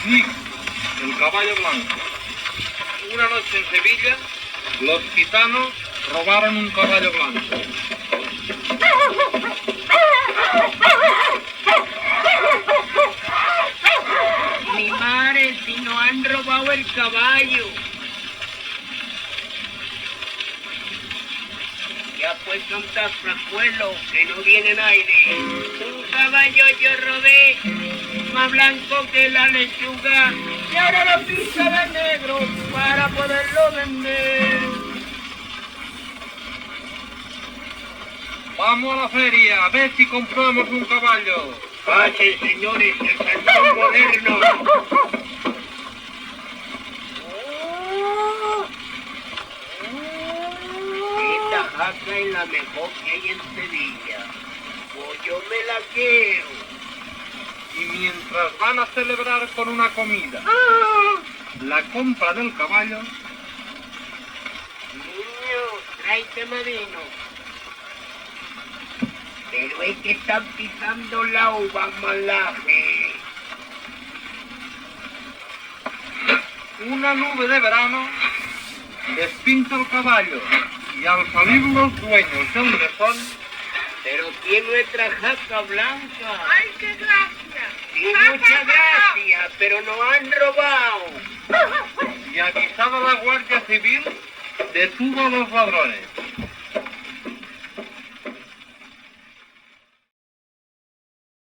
Sí, el caballo blanco. Una noche en Sevilla, los gitanos robaron un caballo blanco. Mi madre, si no han robado el caballo. Ya pues son tan fracuelos que no tienen aire. Un caballo yo robé, más blanco que la lechuga, y ahora lo pinta de negro para poderlo vender. Vamos a la feria, a ver si compramos un caballo. Pasen, señores, el saltón moderno. Esta jaca es la mejor que hay en Sevilla. Pues yo me la quiero. Y mientras van a celebrar con una comida la compra del caballo, Niño, tráete marino. Pero es que están pisando la uva malaje. una nube de verano despinta el caballo y al salir los dueños del mesón, Pero tiene nuestra jaca blanca. ¡Ay, qué gracia! Sí, muchas gracias, pero nos han robado. y avisada la Guardia Civil, detuvo a los ladrones.